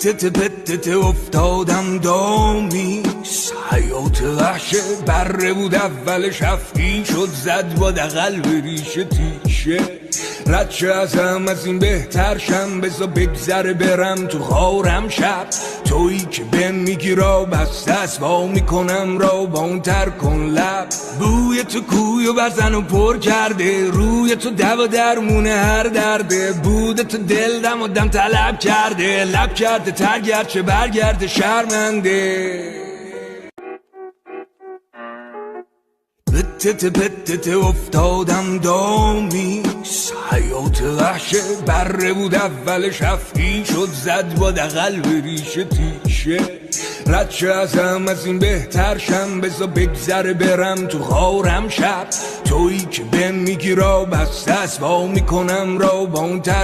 پتت افتادم دامیست، حیات وحشه بره بود اولش، افتی شد زد با دقل به ریشه تیشه. رد شه ازم از این بهتر شم، بزا بگذره برم تو خارم شب. تویی که به میگی را بسته است، با میکنم را با اون تر کن لب. بوی تو کویو بزن و پر کرده، روی تو دوا درمونه هر درده. بوده تو دل دم و دم طلب کرده، لب کرده ترگرد چه برگرده شرمنده. پتت افتادم دامیست، حیات وحشه بره بود اولش، افتی شد زد با دقل به ریشه تیشه. رد شه ازم از این بهتر شم، بزا بگذره برم تو خارم شب. تویی که به میگی را بسته است، با میکنم را با اون تر